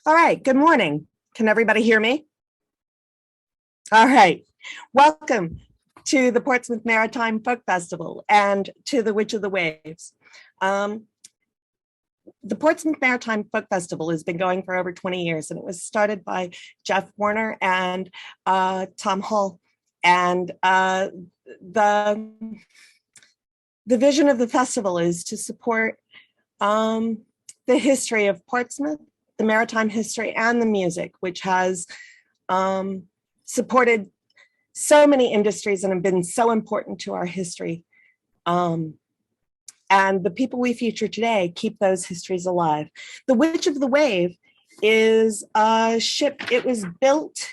All right, good morning. Can everybody hear me? All right, welcome to the Portsmouth Maritime Folk Festival and to the Witch of the Waves. Um, the Portsmouth Maritime Folk Festival has been going for over 20 years, and it was started by Geoff Warner and Tom Hull. And the vision of the festival is to support the history of Portsmouth, the maritime history, and the music, which has supported so many industries and have been so important to our history. And the people we feature today keep those histories alive. The Witch of the Wave is a ship. It was built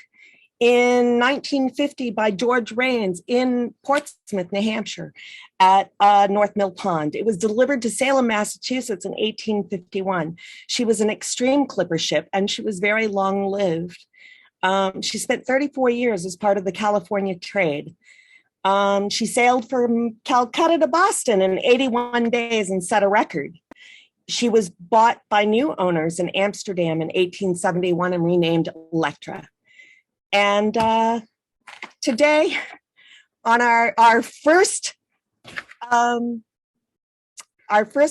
in 1950 by George Rains in Portsmouth, New Hampshire, at North Mill Pond. It was delivered to Salem, Massachusetts in 1851. She was an extreme clipper ship, and she was very long-lived. She spent 34 years as part of the California trade. She sailed from Calcutta to Boston in 81 days and set a record. She was bought by new owners in Amsterdam in 1871 and renamed Electra. And today, on our first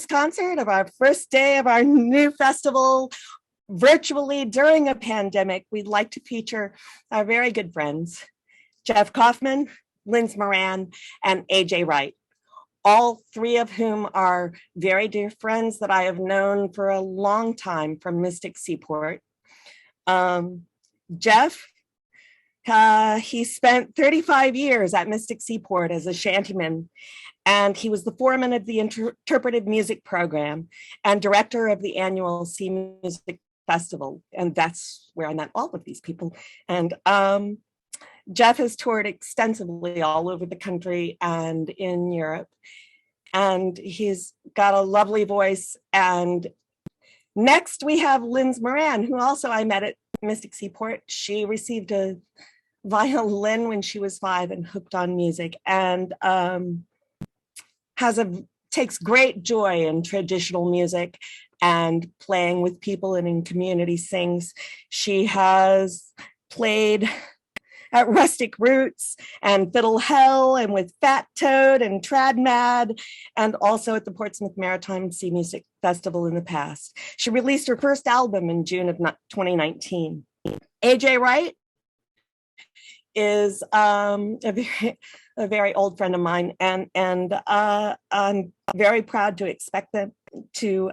concert of our first day of our new festival, virtually during a pandemic, we'd like to feature our very good friends, Geoff Kaufman, Lynz Morahn, and AJ Wright, all three of whom are very dear friends that I have known for a long time from Mystic Seaport. Geoff, he spent 35 years at Mystic Seaport as a shantyman, and he was the foreman of the interpretive music program and director of the annual Sea Music Festival. And that's where I met all of these people. And Geoff has toured extensively all over the country and in Europe. And he's got a lovely voice. And next we have Lynz Morahn, who also I met at Mystic Seaport. She received a violin when she was 5 and hooked on music, and takes great joy in traditional music and playing with people and in community sings. She has played at Rustic Roots and Fiddle Hell and with Fat Toad and Trad Mad, and also at the Portsmouth Maritime Sea Music Festival in the past. She released her first album in June of 2019. AJ Wright is a very old friend of mine, and I'm very proud to expect them to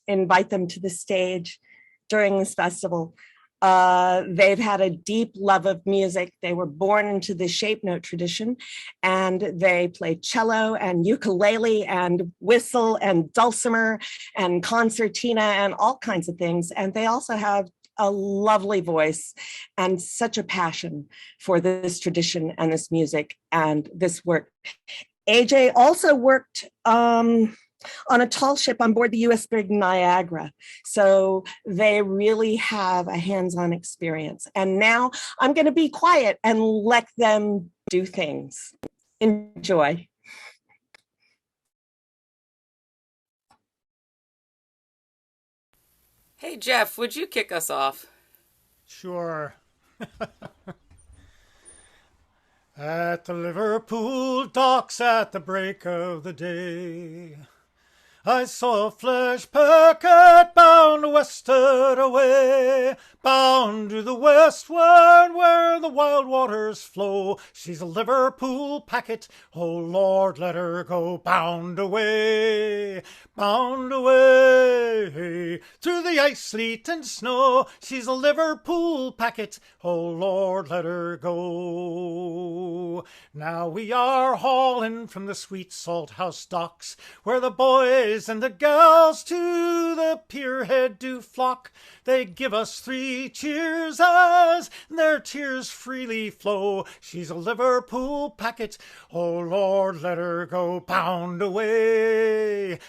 invite them to the stage during this festival. They've had a deep love of music. They were born into the shape note tradition, and they play cello and ukulele and whistle and dulcimer and concertina and all kinds of things. And they also have a lovely voice and such a passion for this tradition and this music and this work. AJ also worked on a tall ship on board the U.S. brig Niagara. So they really have a hands-on experience. And now I'm going to be quiet and let them do things. Enjoy. Hey, Geoff, would you kick us off? Sure. At the Liverpool docks at the break of the day, I saw a flesh packet bound westward away, bound to the westward where the wild waters flow. She's a Liverpool packet, oh Lord, let her go. Bound away through the ice, sleet and snow. She's a Liverpool packet, oh Lord, let her go. Now we are hauling from the sweet salt house docks, where the boys and the gals to the pier head do flock. They give us 3 cheers as their tears freely flow. She's a Liverpool packet, oh Lord, let her go. Bound away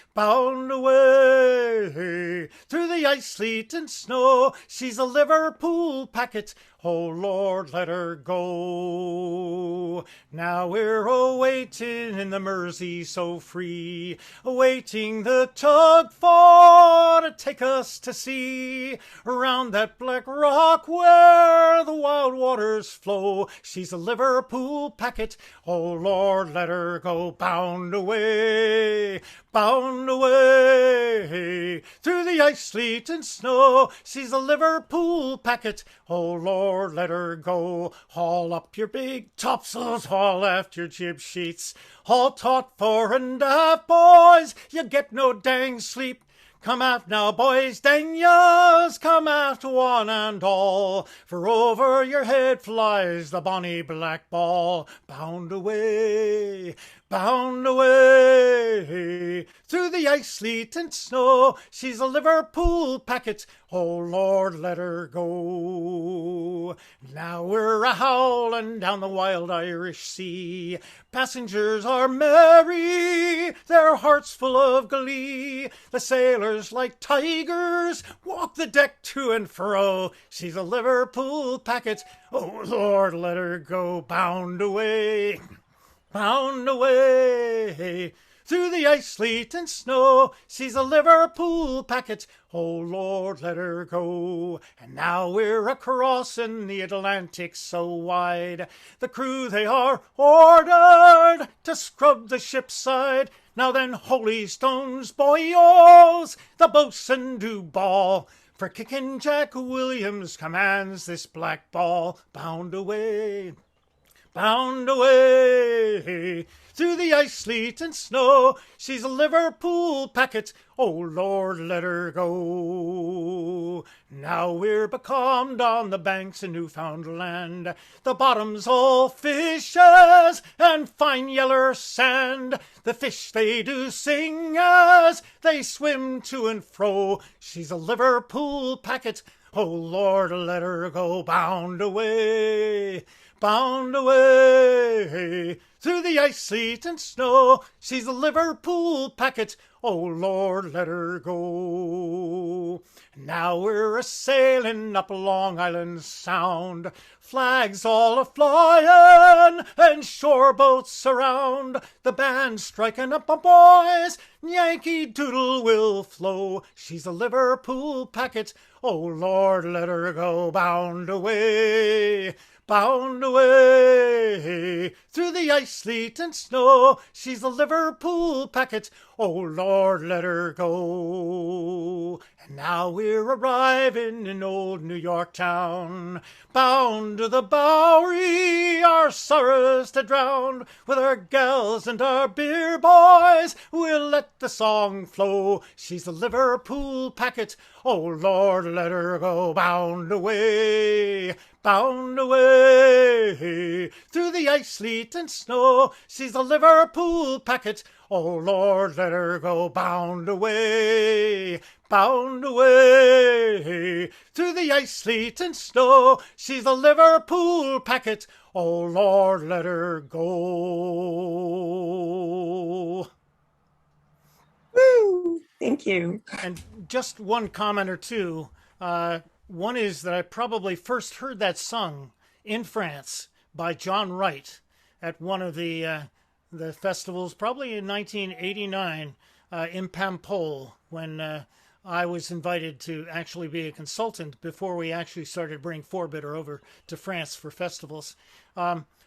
through the ice, sleet and snow. She's a Liverpool packet, oh Lord, let her go. Now we're awaiting in the Mersey so free, awaiting the tug for to take us to sea, around that black rock where the wild waters flow. She's a Liverpool packet, oh Lord, let her go. Bound away through the ice, sleet, and snow. She's a Liverpool packet, oh Lord, let her go. Haul up your big topsails, haul aft your jib sheets, haul taut fore and aft, boys, you get no dang sleep. Come aft now, boys, dang yas, come aft one and all, for over your head flies the bonny black ball. Bound away through the ice, sleet, and snow. She's a Liverpool packet, oh Lord, let her go. Now we're a-howling down the wild Irish sea. Passengers are merry, their hearts full of glee. The sailors, like tigers, walk the deck to and fro. She's a Liverpool packet, oh Lord, let her go. Bound away through the ice, sleet, and snow. She's a Liverpool packet, oh Lord, let her go. And now we're a-crossing the Atlantic so wide. The crew, they are ordered to scrub the ship's side. Now then, holy stones, boyos, the boatswain do bawl, for Kicking Jack Williams commands this black ball. Bound away through the ice, sleet, and snow. She's a Liverpool packet, oh Lord, let her go. Now we're becalmed on the banks of Newfoundland. The bottom's all fishes and fine yeller sand. The fish, they do sing as they swim to and fro. She's a Liverpool packet, oh Lord, let her go. Bound away through the ice, sleet, and snow. She's a Liverpool packet, oh Lord, let her go. Now we're a-sailing up Long Island Sound, flags all a-flying and shore boats around. The band's striking up, my boys, Yankee Doodle will flow. She's a Liverpool packet, oh Lord, let her go. Bound away through the ice, sleet, and snow. She's a Liverpool packet, oh Lord, let her go. And now we're arriving in old New York town, bound to the Bowery, our sorrows to drown. With our gals and our beer boys, we'll let the song flow. She's a Liverpool packet, oh Lord, let her go. Bound away through the ice, sleet, and snow. She's a Liverpool packet, oh Lord, let her go. Bound away through the ice, sleet, and snow. She's a Liverpool packet, oh Lord, let her go. Woo! Thank you. And just one comment or two. One is that I probably first heard that sung in France by John Wright at one of the festivals, probably in 1989 in Paimpol, when I was invited to actually be a consultant before we actually started bringing Forbidder over to France for festivals.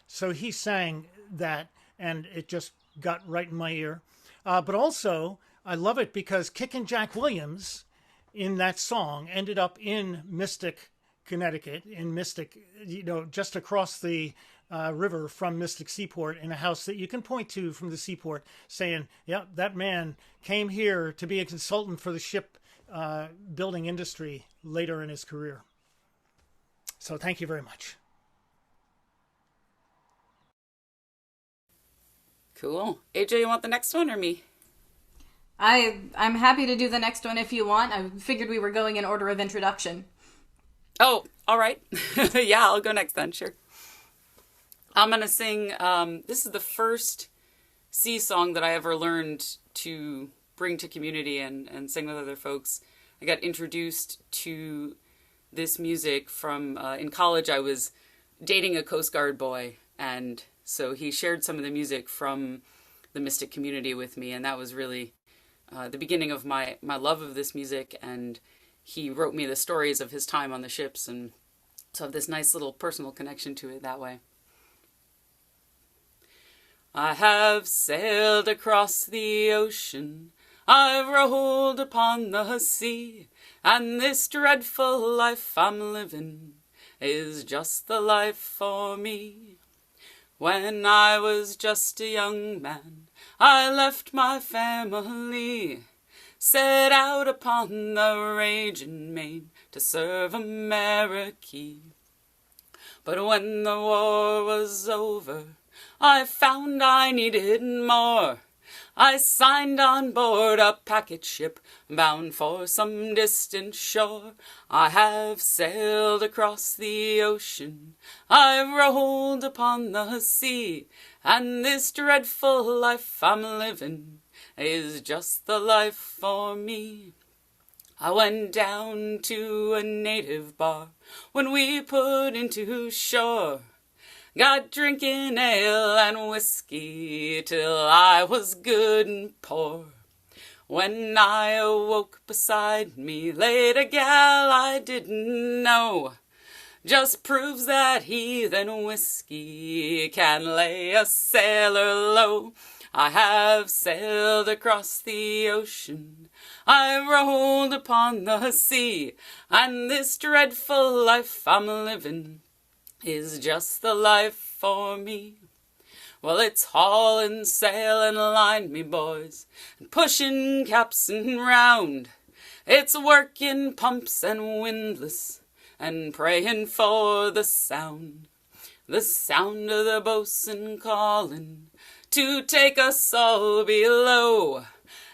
So he sang that, and it just got right in my ear. But also, I love it because Kickin' Jack Williams in that song ended up in Mystic, Connecticut, in Mystic, just across the river from Mystic Seaport, in a house that you can point to from the seaport, saying, yeah, that man came here to be a consultant for the ship building industry later in his career. So thank you very much. Cool. AJ, you want the next one or me? I'm happy to do the next one if you want. I figured we were going in order of introduction. Oh, all right. Yeah, I'll go next then, sure. I'm going to sing, this is the first sea song that I ever learned to bring to community and sing with other folks. I got introduced to this music from, in college I was dating a Coast Guard boy, and so he shared some of the music from the Mystic community with me, and that was really the beginning of my love of this music. And he wrote me the stories of his time on the ships, and so I have this nice little personal connection to it that way. I have sailed across the ocean, I've rolled upon the sea, and this dreadful life I'm living is just the life for me. When I was just a young man, I left my family, set out upon the raging main to serve America. But when the war was over, I found I needed more. I signed on board a packet ship bound for some distant shore. I have sailed across the ocean, I've rolled upon the sea, and this dreadful life I'm living is just the life for me. I went down to a native bar when we put into shore, got drinking ale and whiskey till I was good and poor. When I awoke, beside me laid a gal I didn't know. Just proves that heathen whiskey can lay a sailor low. I have sailed across the ocean, I've rolled upon the sea, and this dreadful life I'm living is just the life for me. Well, it's haulin' sail and line, me boys, and pushin' capstan round. It's working pumps and windlass, and prayin' for the sound of the boatswain callin' to take us all below,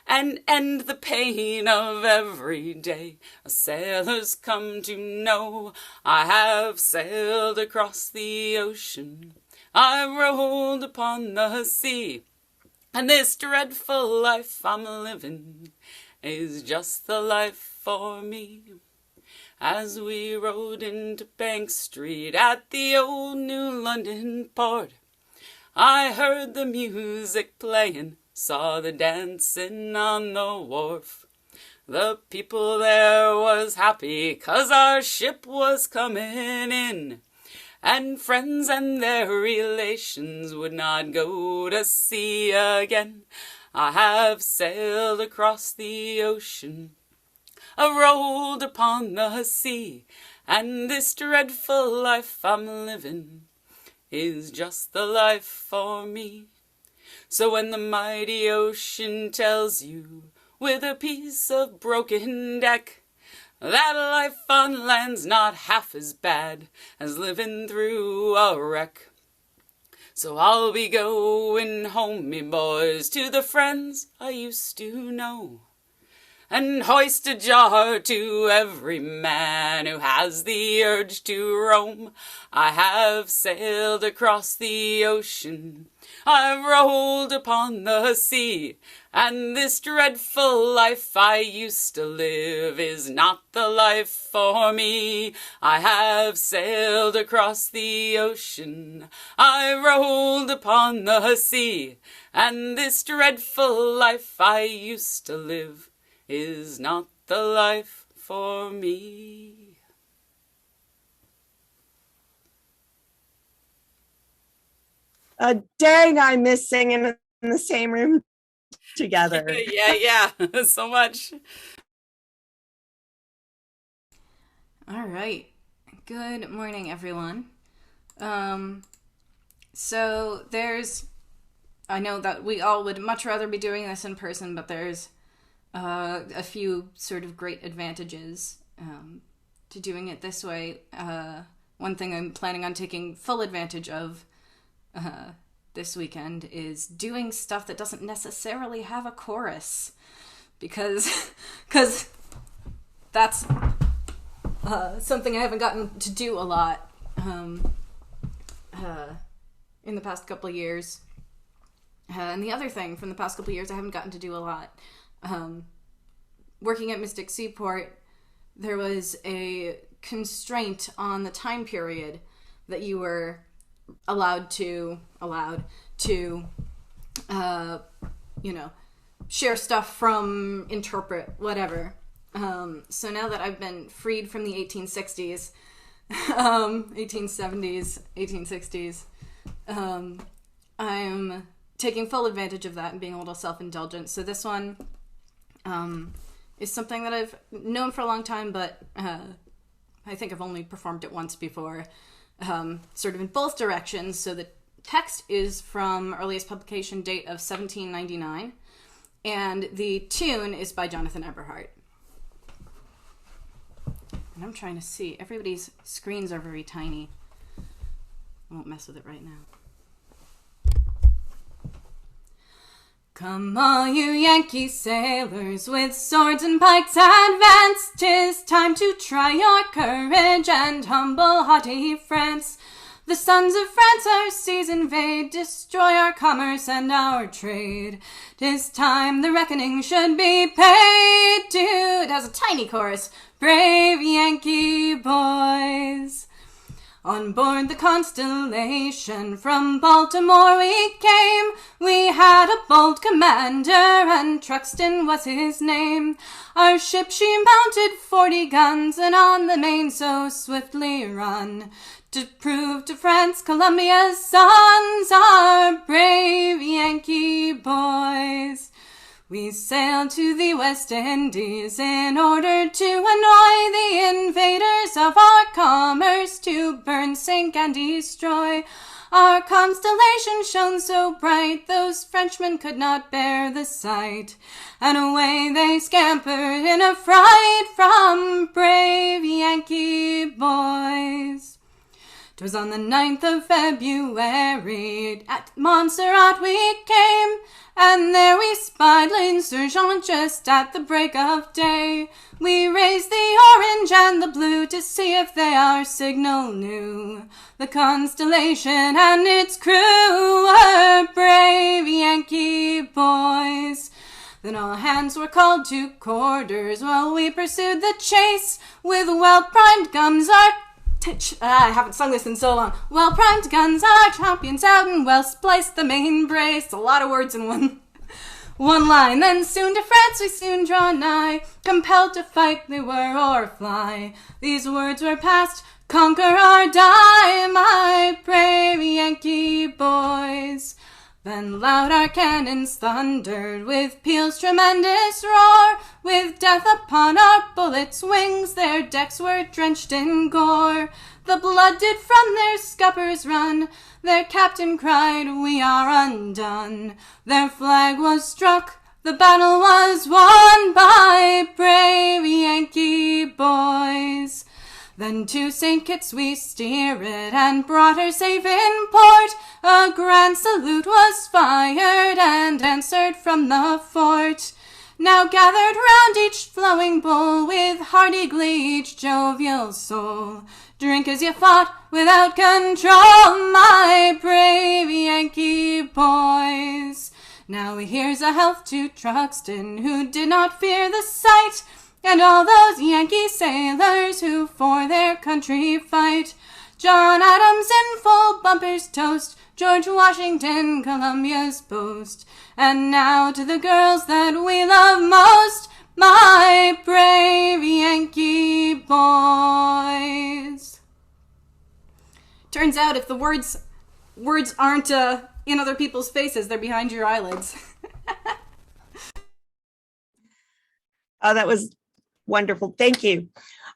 and end the pain of every day a sailor's come to know. I have sailed across the ocean, I've rolled upon the sea, and this dreadful life I'm living is just the life for me. As we rode into Bank Street at the old New London port, I heard the music playing, saw the dancing on the wharf. The people there was happy 'cause our ship was coming in, and friends and their relations would not go to sea again. I have sailed across the ocean, I've rolled upon the sea, and this dreadful life I'm living is just the life for me. So when the mighty ocean tells you with a piece of broken deck that life on land's not half as bad as living through a wreck, so I'll be going home, me boys, to the friends I used to know, and hoist a jar to every man who has the urge to roam. I have sailed across the ocean, I've rolled upon the sea, and this dreadful life I used to live is not the life for me. I have sailed across the ocean, I've rolled upon the sea, and this dreadful life I used to live is not the life for me. Dang, I miss singing in the same room together. Yeah, so much. All right. Good morning, everyone. So I know that we all would much rather be doing this in person, but there's a few sort of great advantages to doing it this way. One thing I'm planning on taking full advantage of this weekend is doing stuff that doesn't necessarily have a chorus, because that's something I haven't gotten to do a lot in the past couple of years. And the other thing from the past couple of years I haven't gotten to do a lot, working at Mystic Seaport, there was a constraint on the time period that you were allowed to share stuff from, interpret, whatever. So now that I've been freed from the 1860s, 1870s, 1860s, I'm taking full advantage of that and being a little self-indulgent. So this one is something that I've known for a long time, but I think I've only performed it once before, sort of in both directions. So the text is from earliest publication date of 1799, and the tune is by Jonathan Eberhardt. And I'm trying to see. Everybody's screens are very tiny. I won't mess with it right now. Come all you Yankee sailors with swords and pikes advance, 'tis time to try your courage and humble haughty France. The sons of France our seas invade, destroy our commerce and our trade. 'Tis time the reckoning should be paid to, it has a tiny chorus, brave Yankee boys. On board the Constellation from Baltimore we came. We had a bold commander and Truxton was his name. Our ship she mounted 40 guns and on the main so swiftly run, to prove to France Columbia's sons are brave Yankee boys. We sailed to the West Indies in order to annoy the invaders of our commerce, to burn, sink, and destroy. Our constellation shone so bright, those Frenchmen could not bear the sight, and away they scampered in a fright from brave Yankee boys. 'Twas on the 9th of February, at Montserrat we came, and there we spied Lynz Morahn just at the break of day. We raised the orange and the blue to see if they our signal knew. The Constellation and its crew were brave Yankee boys. Then all hands were called to quarters while we pursued the chase with well-primed guns. I haven't sung this in so long. Well-primed guns, our champions out and well spliced the main brace. A lot of words in one line. Then soon to France we soon draw nigh, compelled to fight they were or fly. These words were passed, conquer or die, my brave Yankee boys. Then loud our cannons thundered with peal's tremendous roar. With death upon our bullets' wings, their decks were drenched in gore. The blood did from their scuppers run, their captain cried, we are undone. Their flag was struck, the battle was won by brave Yankee boys. Then to St. Kitts we steered and brought her safe in port. A grand salute was fired and answered from the fort. Now gathered round each flowing bowl with hearty glee each jovial soul. Drink as you fought without control, my brave Yankee boys. Now here's a health to Truxton, who did not fear the sight, and all those Yankee sailors who for their country fight. John Adams in full bumpers toast, George Washington, Columbia's boast. And now to the girls that we love most, my brave Yankee boys. Turns out if the words aren't in other people's faces, they're behind your eyelids. Oh, that was wonderful. Thank you.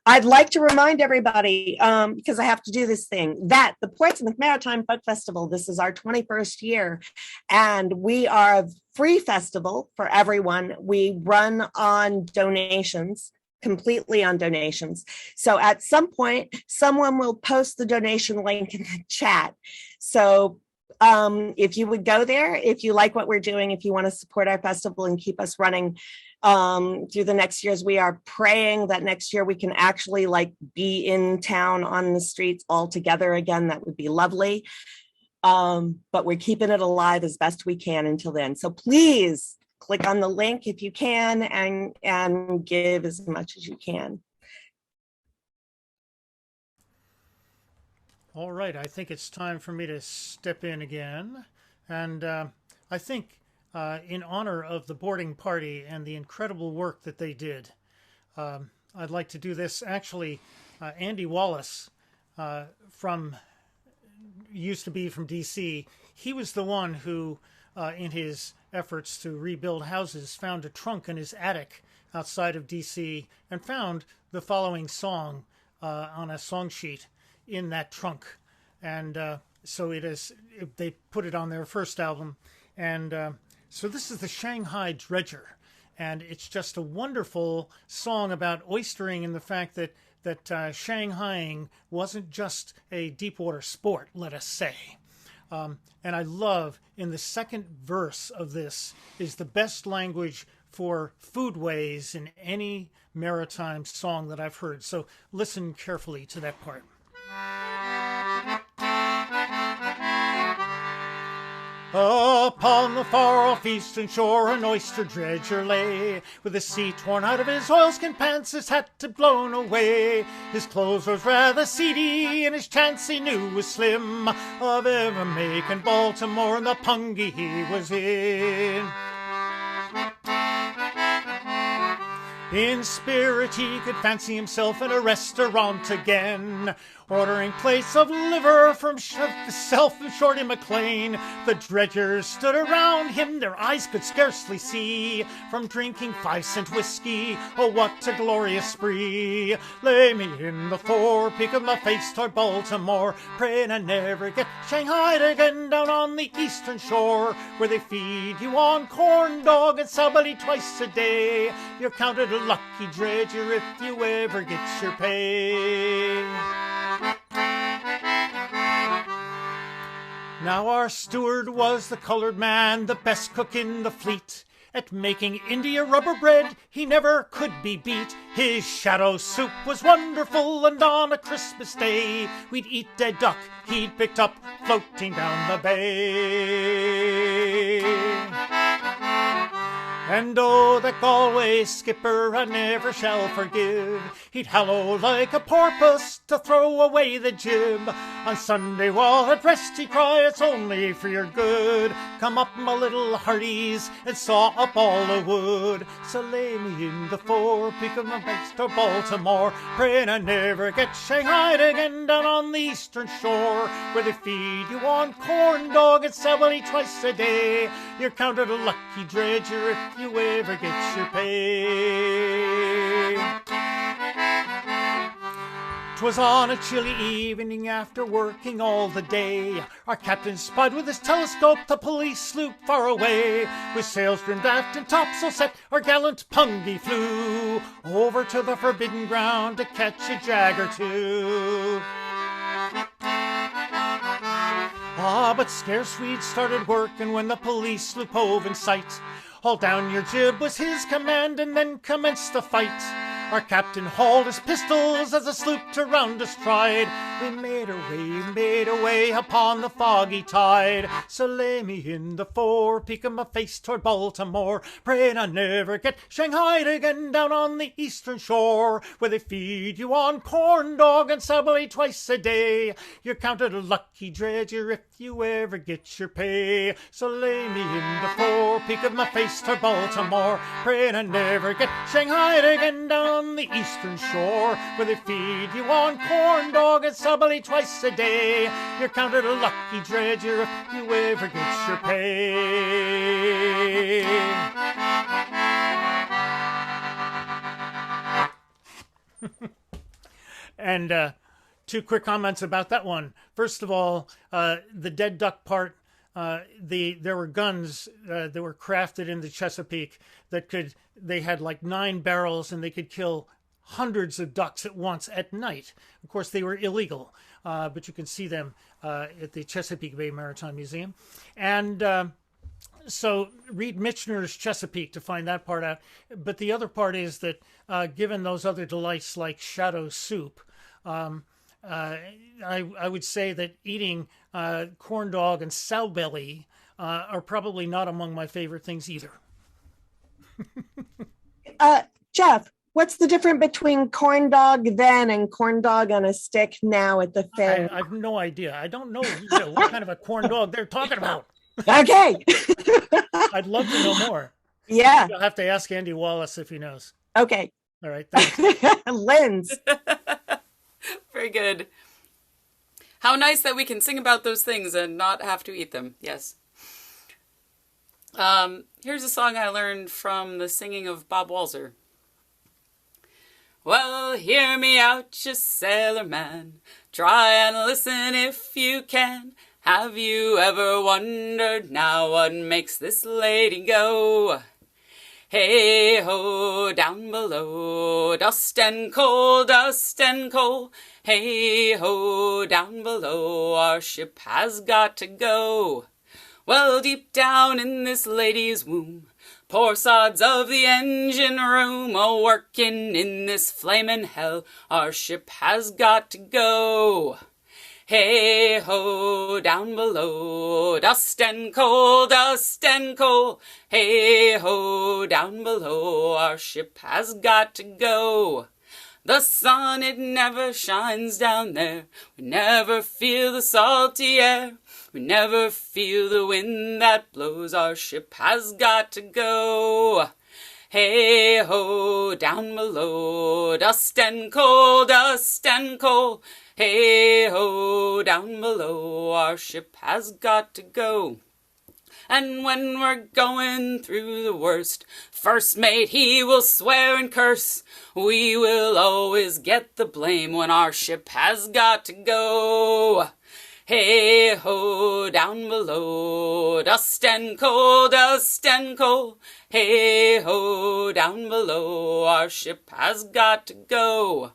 I'd like to remind everybody, because I have to do this thing, that the Portsmouth Maritime Folk Festival, this is our 21st year, and we are a free festival for everyone. We run on donations, completely on donations. So at some point, someone will post the donation link in the chat. So if you would go there, if you like what we're doing, if you want to support our festival and keep us running through the next years, we are praying that next year we can actually be in town on the streets all together again. That would be lovely. But we're keeping it alive as best we can until then. So please click on the link if you can and give as much as you can. All right, I think it's time for me to step in again. And I think in honor of the boarding party and the incredible work that they did, I'd like to do this. Actually, Andy Wallace from used to be from D.C., he was the one who, in his efforts to rebuild houses, found a trunk in his attic outside of D.C. and found the following song on a song sheet in that trunk. And so they put it on their first album. And so this is the Shanghai Dredger. And it's just a wonderful song about oystering and the fact that Shanghaiing wasn't just a deep water sport, let us say. And I love, in the second verse of this, is the best language for foodways in any maritime song that I've heard. So listen carefully to that part. Upon the far-off eastern shore an oyster dredger lay, with the sea torn out of his oilskin pants, his hat had blown away. His clothes was rather seedy, and his chance he knew was slim, of ever making Baltimore and the pungy he was in. In spirit he could fancy himself in a restaurant again, ordering plates of liver from self and Shorty McLean. The dredgers stood around him, their eyes could scarcely see, from drinking 5-cent whiskey. Oh, what a glorious spree! Lay me in the forepeak of my face toward Baltimore, praying I never get Shanghaied again down on the eastern shore, where they feed you on corn dog and sabali twice a day. You're counted a lucky dredger if you ever get your pay. Now our steward was the colored man, the best cook in the fleet. At making India rubber bread, he never could be beat. His shadow soup was wonderful, and on a Christmas day, we'd eat dead duck he'd picked up floating down the bay. And oh, that Galway skipper I never shall forgive. He'd hallo like a porpoise to throw away the jib. On Sunday while at rest he'd cry, it's only for your good. Come up, my little hearties, and saw up all the wood. So lay me in the forepeak of my banks to Baltimore, praying I never get Shanghaied again down on the eastern shore, where they feed you on corn dog and sabali twice a day. You're counted a lucky dredger if you ever get your pay. 'Twas on a chilly evening after working all the day, our captain spied with his telescope the police sloop far away. With sails trimmed aft and topsail set, our gallant pungy flew over to the forbidden ground to catch a jag or two. Ah, but scarce we'd started working when the police sloop hove in sight. Haul down your jib was his command, and then commenced the fight. Our captain hauled his pistols as the sloop to round us tried. We made our way upon the foggy tide. So lay me in the forepeak of my face toward Baltimore, praying I never get Shanghaied again down on the eastern shore, where they feed you on corn dog and sabali twice a day. You're counted a lucky dredger if you ever get your pay. So lay me in the forepeak of my face toward Baltimore, praying I never get Shanghaied again down on the eastern shore, where they feed you on corn dog and sabali twice a day. You're counted a lucky dredger if you ever get your pay. And two quick comments about that one. First of all, the dead duck part. There were guns that were crafted in the Chesapeake they had like 9 barrels, and they could kill hundreds of ducks at once at night. Of course, they were illegal, but you can see them at the Chesapeake Bay Maritime Museum. And so read Michener's Chesapeake to find that part out. But the other part is that given those other delights like shadow soup, I would say that eating corn dog and sow belly are probably not among my favorite things either. Geoff, What's the difference between corn dog then and corn dog on a stick now at the fair? I have no idea. I don't know what kind of a corn dog they're talking about. Okay. I'd love to know more. Yeah. You'll have to ask Andy Wallace if he knows. Okay. All right. Thanks. Lynz. Very good. How nice that we can sing about those things and not have to eat them. Yes. Here's a song I learned from the singing of Bob Walzer. Well, hear me out, you sailor man. Try and listen if you can. Have you ever wondered now what makes this lady go? Hey ho, down below, dust and coal, dust and coal. Hey ho, down below, our ship has got to go. Well, deep down in this lady's womb, poor sods of the engine room, a-working in this flamin' hell, our ship has got to go. Hey ho, down below, dust and coal, dust and coal. Hey ho, down below, our ship has got to go. The sun, it never shines down there. We never feel the salty air. We never feel the wind that blows. Our ship has got to go. Hey ho, down below, dust and coal, dust and coal. Hey ho, down below, our ship has got to go. And when we're going through the worst, first mate he will swear and curse. We will always get the blame when our ship has got to go. Hey ho, down below, dust and coal, dust and coal. Hey ho, down below, our ship has got to go.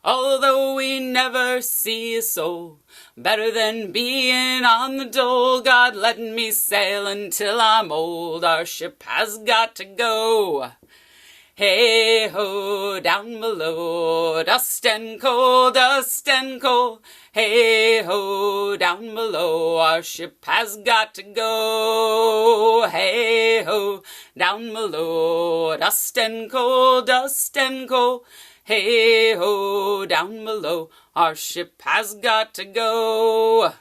Although we never see a soul, better than being on the dole. God, let me sail until I'm old, our ship has got to go. Hey ho, down below, dust and coal, dust and coal. Hey ho, down below, our ship has got to go. Hey ho, down below, dust and coal, dust and coal. Hey ho, down below, our ship has got to go.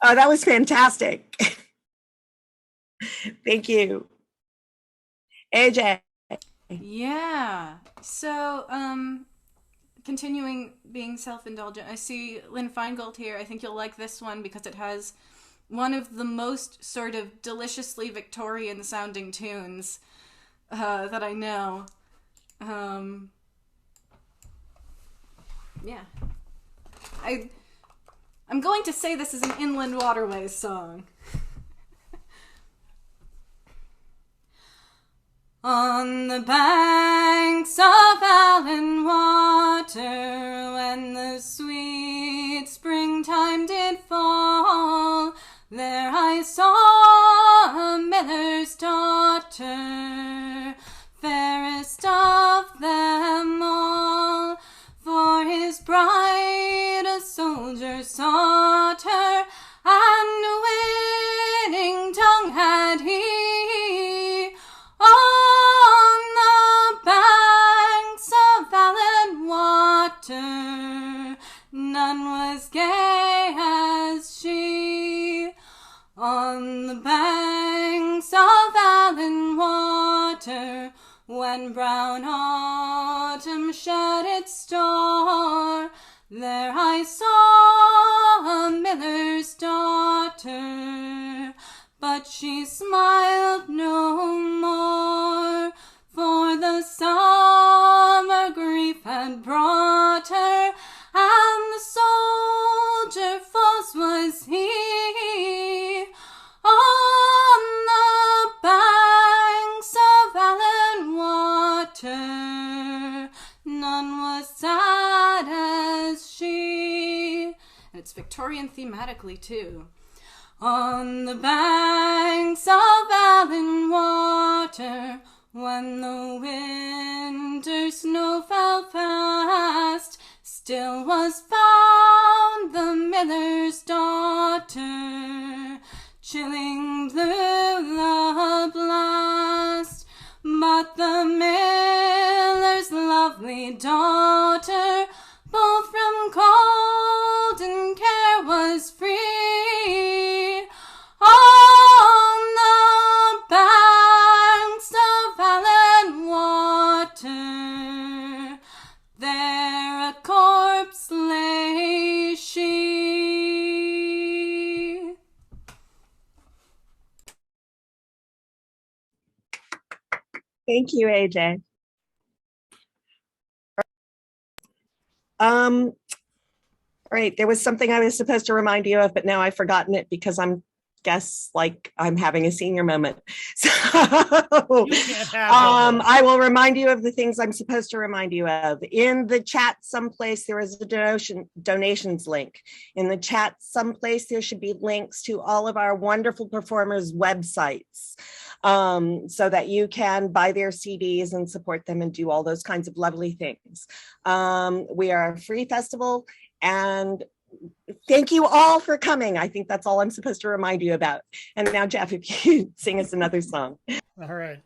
Oh, that was fantastic. Thank you. AJ. Yeah. So, continuing being self-indulgent, I see Lynn Feingold here. I think you'll like this one because it has one of the most sort of deliciously Victorian sounding tunes that I know. Yeah. I'm going to say this is an Inland Waterways song. On the banks of Allan Water, when the sweet springtime did fall, there I saw a miller's daughter, fairest of them all. For his bride a soldier sought her, and a winning tongue had he. On the banks of Allan Water, none was gay as she. On the banks of Allan Water, when brown autumn shed its store, there I saw a miller's daughter, but she smiled no more, for the summer grief had brought her, and the soldier false was he. On the banks of Allan Water, none was sad as she. And it's Victorian thematically too. On the banks of Allan Water, when the winter snow fell fast, still was found the miller's daughter, chilling blue the blast. the miller's lovely daughter, both from cold and care was free. On the banks of Allen water, there a corpse lay she. Thank you, AJ. Right, there was something I was supposed to remind you of, but now I've forgotten it because I'm having a senior moment. So I will remind you of the things I'm supposed to remind you of. In the chat someplace, there is a donations link. In the chat someplace, there should be links to all of our wonderful performers' websites, so that you can buy their CDs and support them and do all those kinds of lovely things. We are a free festival, and thank you all for coming. I think that's all I'm supposed to remind you about. And now, Geoff, if you sing us another song. All right.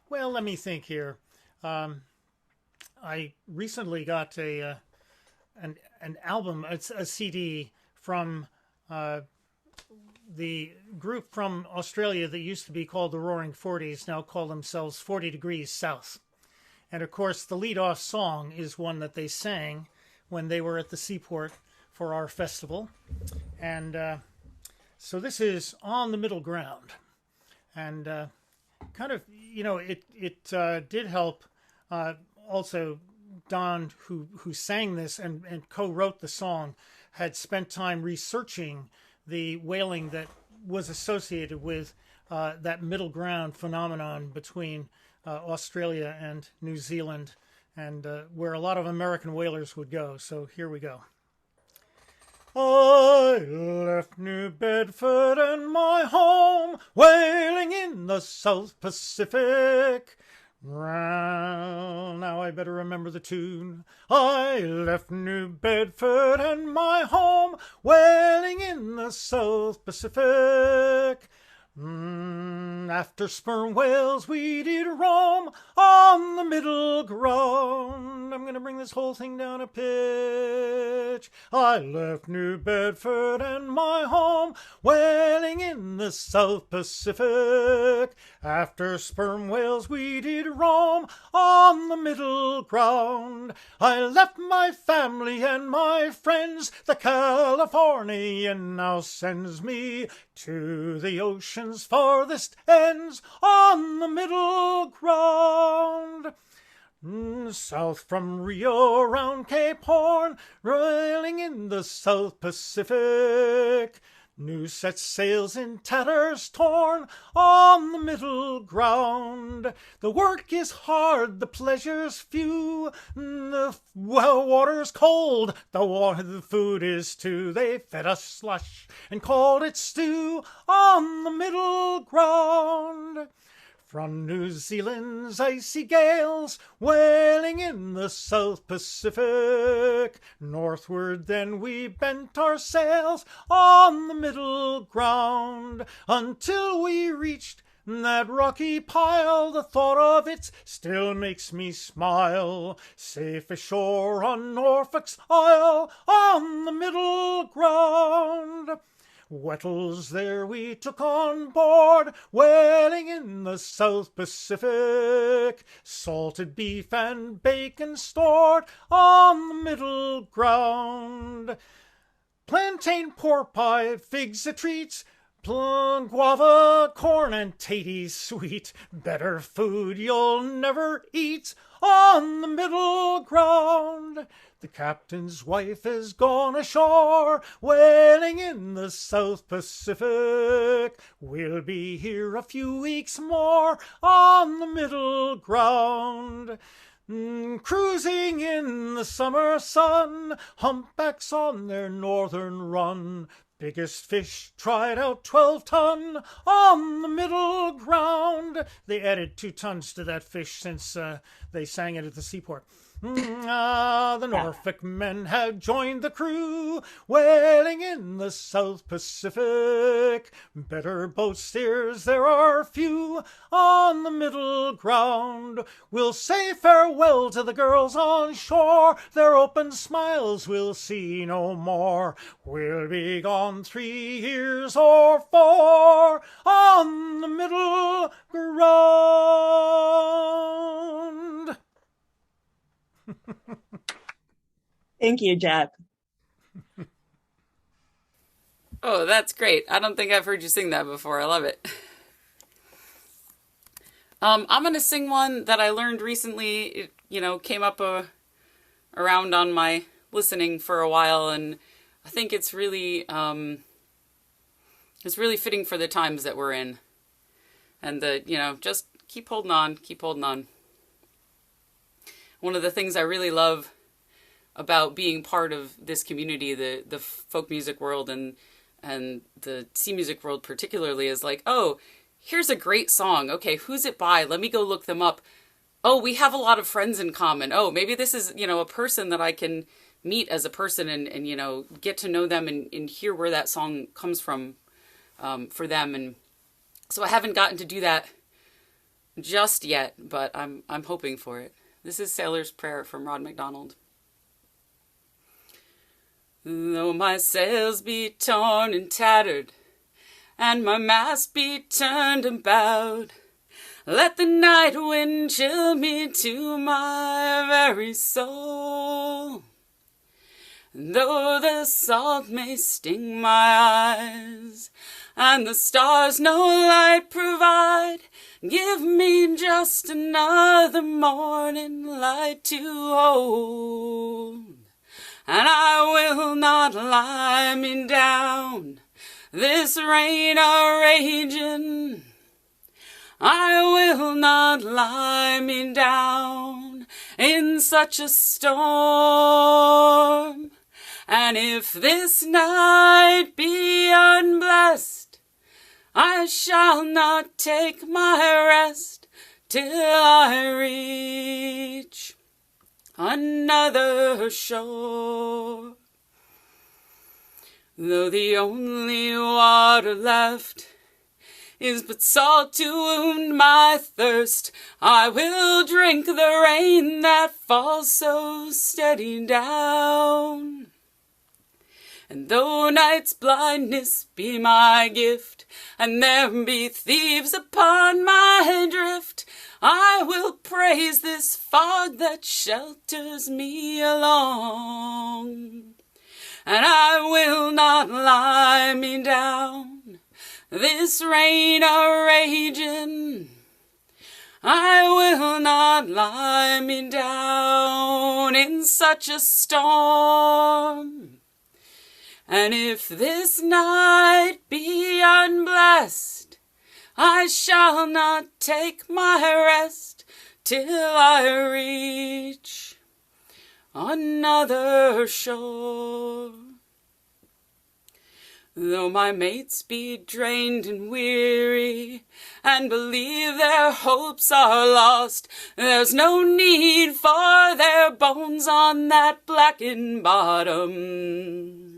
Well, let me think here. I recently got an album, a CD from the group from Australia that used to be called the Roaring Forties, now call themselves 40 Degrees South. And of course, the lead-off song is one that they sang when they were at the Seaport for our festival. And so this is On the Middle Ground. And kind of, you know, it did help. Also, Don, who sang this and co-wrote the song, had spent time researching the whaling that was associated with that middle ground phenomenon between Australia and New Zealand, and where a lot of American whalers would go. So here we go. I left New Bedford and my home, whaling in the South Pacific. Well, now I better remember the tune. I left New Bedford and my home, whaling in the South Pacific. After sperm whales we did roam on the middle ground. I'm going to bring this whole thing down a pitch. I left New Bedford and my home, whaling in the South Pacific. After sperm whales we did roam on the middle ground. I left my family and my friends. The Californian now sends me to the ocean's farthest ends on the middle ground. South from Rio round Cape Horn, roiling in the South Pacific. New set sails in tatters torn on the middle ground. The work is hard, the pleasures few. The water's cold, the food is too. They fed us slush and called it stew on the middle ground. From New Zealand's icy gales, whaling in the South Pacific. Northward then we bent our sails on the middle ground, until we reached that rocky pile. The thought of it still makes me smile. Safe ashore on Norfolk's Isle, on the middle ground. Wettles there we took on board, whaling in the South Pacific. Salted beef and bacon stored on the middle ground. Plantain, pork pie, figs a treat, plum, guava, corn, and taties sweet. Better food you'll never eat on the middle ground. The captain's wife has gone ashore, whaling in the South Pacific. We'll be here a few weeks more on the middle ground. Cruising in the summer sun, humpbacks on their northern run. Biggest fish tried out 12 ton on the middle ground. They added 2 tons to that fish since they sang it at the seaport. The Norfolk men have joined the crew, whaling in the South Pacific. Better boat steers there are few on the middle ground. We'll say farewell to the girls on shore, their open smiles we'll see no more. We'll be gone 3 years or 4 on the middle ground. Thank you, Geoff. Oh, that's great. I don't think I've heard you sing that before. I love it. I'm going to sing one that I learned recently. It, came up around on my listening for a while, and I think it's really fitting for the times that we're in. And just keep holding on, keep holding on. One of the things I really love about being part of this community, the folk music world and the sea music world particularly, is like, oh, here's a great song. Okay, who's it by? Let me go look them up. Oh, we have a lot of friends in common. Oh, maybe this is, a person that I can meet as a person and get to know them and hear where that song comes from for them. And so I haven't gotten to do that just yet, but I'm hoping for it. This is Sailor's Prayer from Rod MacDonald. Though my sails be torn and tattered, and my mast be turned and bowed, let the night wind chill me to my very soul. Though the salt may sting my eyes, and the stars no light provide, give me just another morning light to hold, and I will not lie me down, this rain a-raging. I will not lie me down in such a storm. And if this night be unblessed, I shall not take my rest till I reach another shore. Though the only water left is but salt to wound my thirst, I will drink the rain that falls so steady down. And though night's blindness be my gift, and there be thieves upon my drift, I will praise this fog that shelters me along. And I will not lie me down, this rain a-raging. I will not lie me down in such a storm. And if this night be unblessed, I shall not take my rest till I reach another shore. Though my mates be drained and weary, and believe their hopes are lost, there's no need for their bones on that blackened bottom.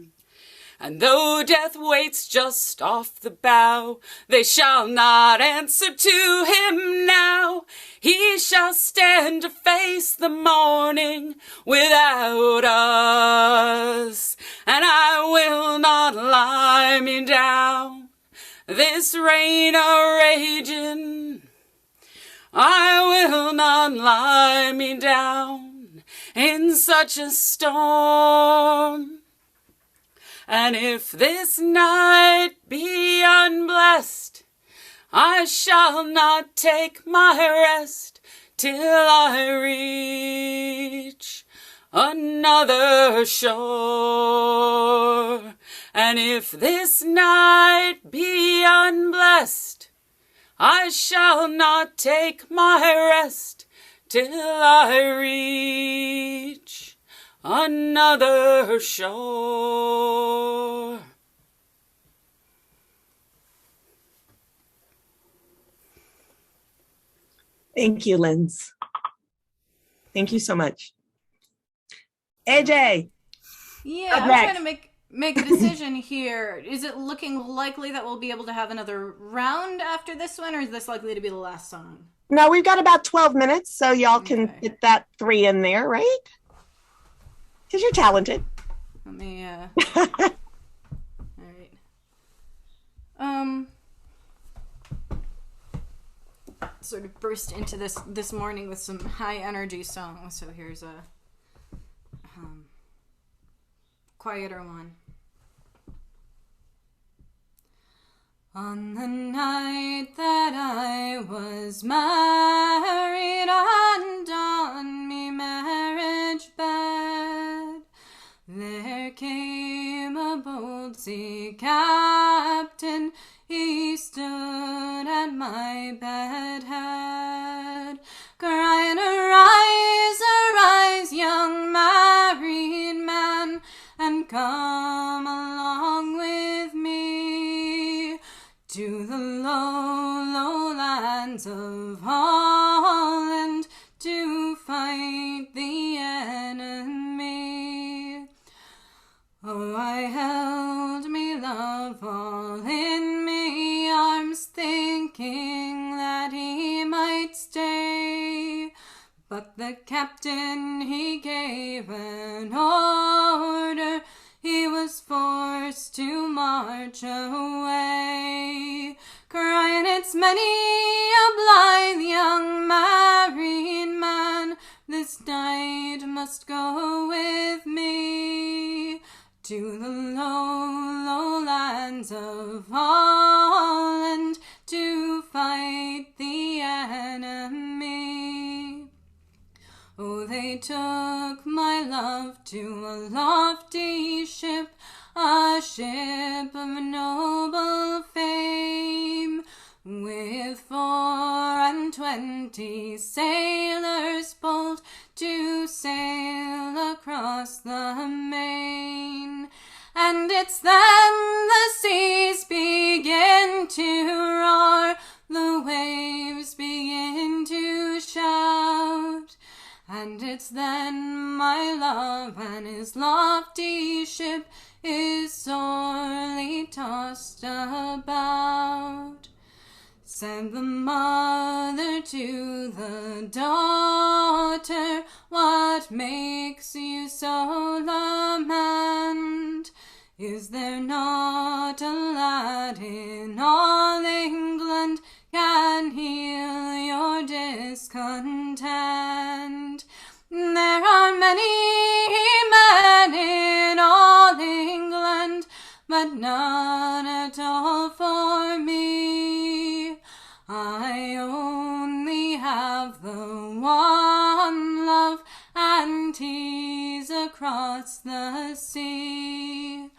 And though death waits just off the bow, they shall not answer to him now. He shall stand to face the morning without us. And I will not lie me down, this rain a-raging. I will not lie me down in such a storm. And if this night be unblessed, I shall not take my rest till I reach another shore. And if this night be unblessed, I shall not take my rest till I reach another shore. Thank you, Lynz. Thank you so much. AJ. Yeah, I'm trying to make a decision here. Is it looking likely that we'll be able to have another round after this one, or is this likely to be the last song? No, we've got about 12 minutes, so y'all can get that 3 in there, right? Because you're talented. Let me, all right. Sort of burst into this morning with some high energy songs, so here's a quieter one. On the night that I was married and on me marriage bed, there came a bold sea captain. He stood at my bed head, crying, "Arise, arise, young married man, and come along with me to the low lands of Holland to fight the enemy." Oh, I held me love all in me arms, thinking that he might stay. But the captain, he gave an order, he was forced to march away, crying, "It's many a blithe young married man, this night must go with me to the low lands of Holland to fight the enemy." Oh, they took my love to a lofty ship, a ship of noble fame, with 24 sailors bold to sail across the main. And it's then the seas begin to roar, the waves begin to shout, and it's then my love and his lofty ship is sorely tossed about. Said the mother to the daughter, "What makes you so lament? Is there not a lad in all England can heal your discontent? There are many men in all England, but none at all for me. I only have the one love, and he's across the sea.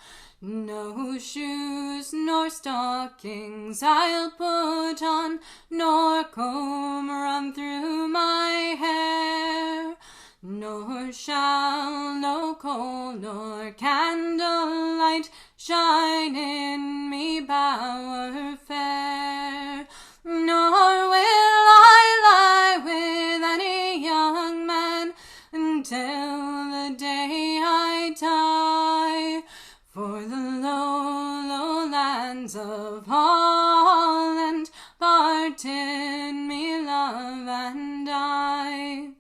No shoes nor stockings I'll put on, nor comb run through my hair, nor shall no coal nor candlelight shine in me bower fair, nor will I lie with any young man until the day I die. For the low lands of Holland parted me love and I.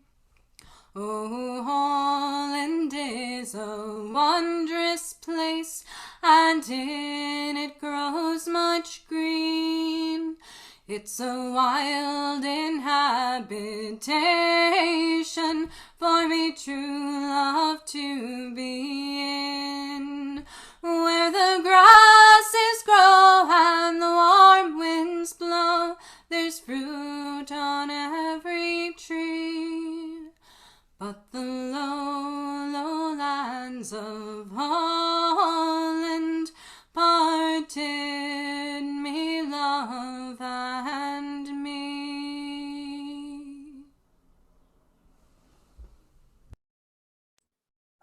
Oh, Holland is a wondrous place, and in it grows much green. It's a wild inhabitation for me true love to be in, where the grasses grow and the warm winds blow, there's fruit on every tree. But the low lands of Holland parted me love and me.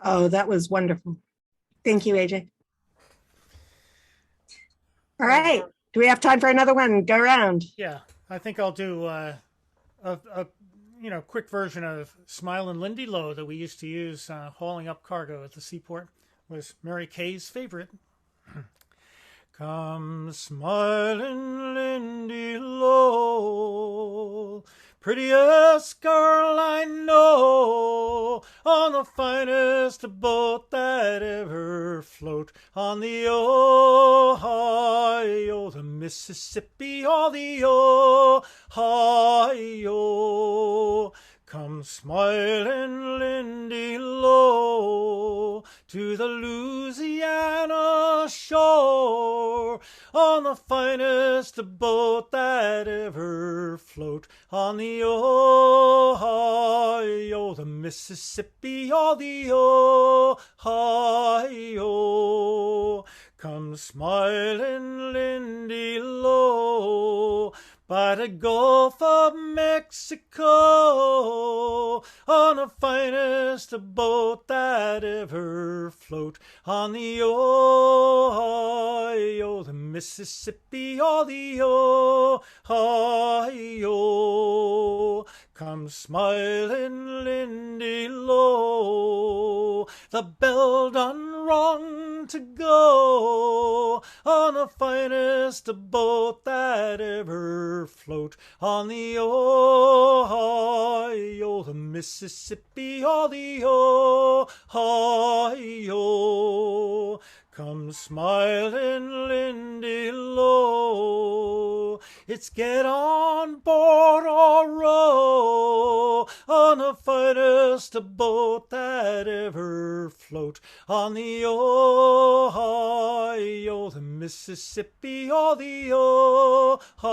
Oh, that was wonderful. Thank you, AJ. All right. Do we have time for another one? Go around. Yeah, I think I'll do a quick version of Smilin' Lindy Low that we used to use hauling up cargo at the seaport was Mary Kay's favorite. Come smiling Lindy Low, prettiest girl I know, on the finest boat that ever float on the Ohio, the Mississippi, or the Ohio. Come smiling Lindy Low to the Louisiana shore, on the finest boat that ever float on the Ohio, the Mississippi, or the Ohio. Come smiling Lindy Low by the Gulf of Mexico, on the finest boat that ever float on the Ohio, the Mississippi, or the Ohio. Come smiling Lindy Low, the bell done rung to go, on the finest boat that ever float on the Ohio, the Mississippi, or the Ohio. Come smiling Lindy Low, it's get on board or row, on the finest boat that ever float on the Ohio, the Mississippi, or the Ohio.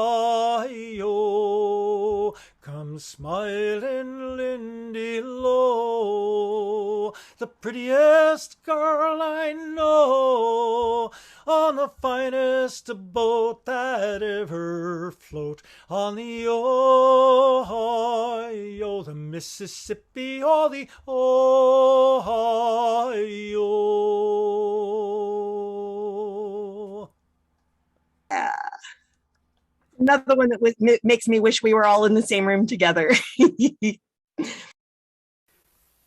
Come smiling Lindy Low, the prettiest girl I know, on the finest boat that ever float on the Ohio, the Mississippi, or the Ohio. Another one that makes me wish we were all in the same room together.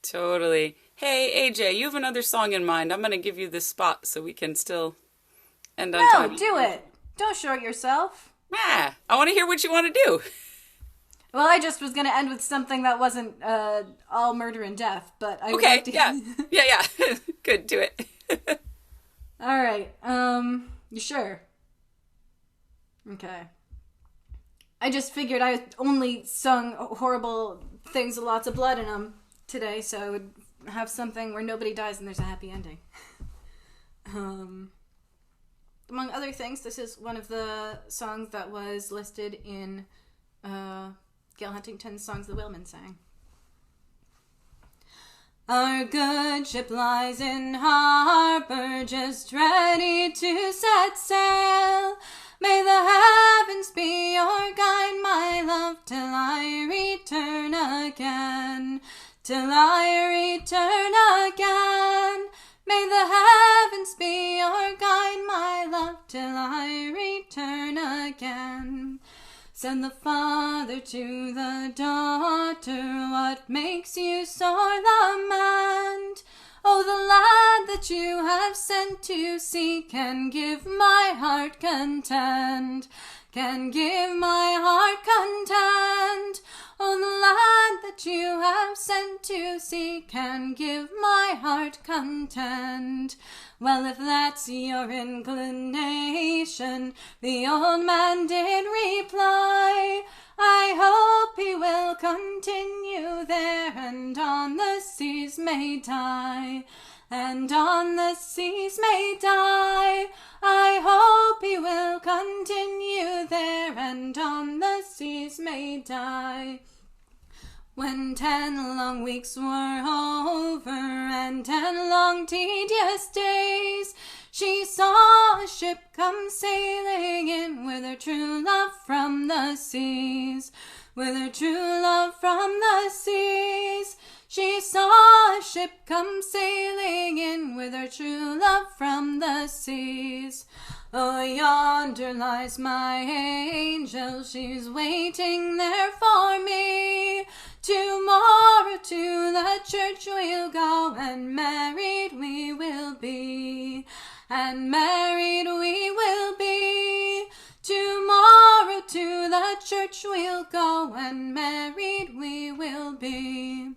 Totally. Hey, AJ, you have another song in mind. I'm going to give you this spot so we can still end on time. No, do it. Don't short yourself. Ah, I want to hear what you want to do. Well, I just was going to end with something that wasn't all murder and death, but I would Okay, like to... yeah. Good, do it. All right. You sure? Okay. I just figured I only sung horrible things with lots of blood in them today, so I would have something where nobody dies and there's a happy ending. Among other things, this is one of the songs that was listed in Gail Huntington's Songs the Whalemen Sang. Our good ship lies in harbor, just ready to set sail. May the heavens be your guide, my love, till I return again. Till I return again. May the heavens be your guide, my love, till I return again. Said the father to the daughter, what makes you sore lament? Oh, the lad that you have sent to sea can give my heart content, can give my heart content. Oh, the lad that you have sent to sea can give my heart content. Well, if that's your inclination, the old man did reply, I hope he will continue there and on the seas may die, and on the seas may die. I hope he will continue there and on the seas may die. When 10 long weeks were over and 10 long tedious days, she saw a ship come sailing in with her true love from the seas, with her true love from the seas. She saw a ship come sailing in with her true love from the seas. Oh, yonder lies my angel, she's waiting there for me. Tomorrow to the church we'll go, and married we will be. And married we will be. Tomorrow to the church we'll go, and married we will be.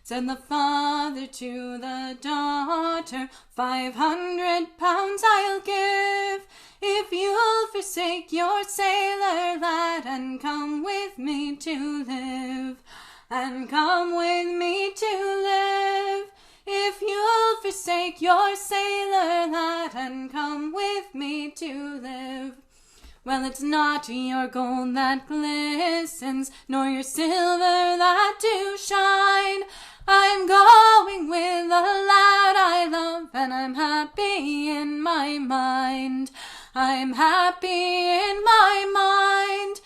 Said the father to the daughter, 500 pounds I'll give, if you'll forsake your sailor lad, and come with me to live. And come with me to live. If you'll forsake your sailor lad, and come with me to live. Well, it's not your gold that glistens, nor your silver that do shine. I'm going with the lad I love, and I'm happy in my mind. I'm happy in my mind.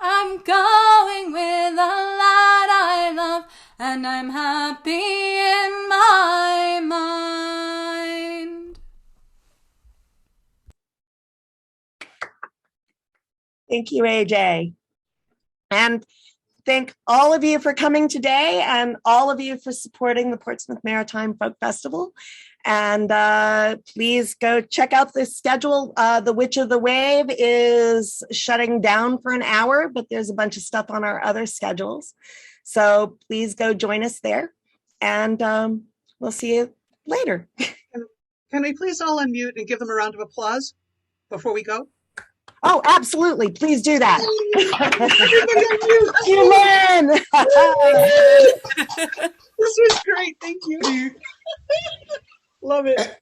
I'm going with the lad I love, and I'm happy in my mind. Thank you, AJ. And thank all of you for coming today, and all of you for supporting the Portsmouth Maritime Folk Festival. And please go check out the schedule. The Witch of the Wave is shutting down for an hour, but there's a bunch of stuff on our other schedules. So please go join us there, and we'll see you later. Can we please all unmute and give them a round of applause before we go? Oh, absolutely. Please do that. Everybody You win. This was great. Thank you. Love it.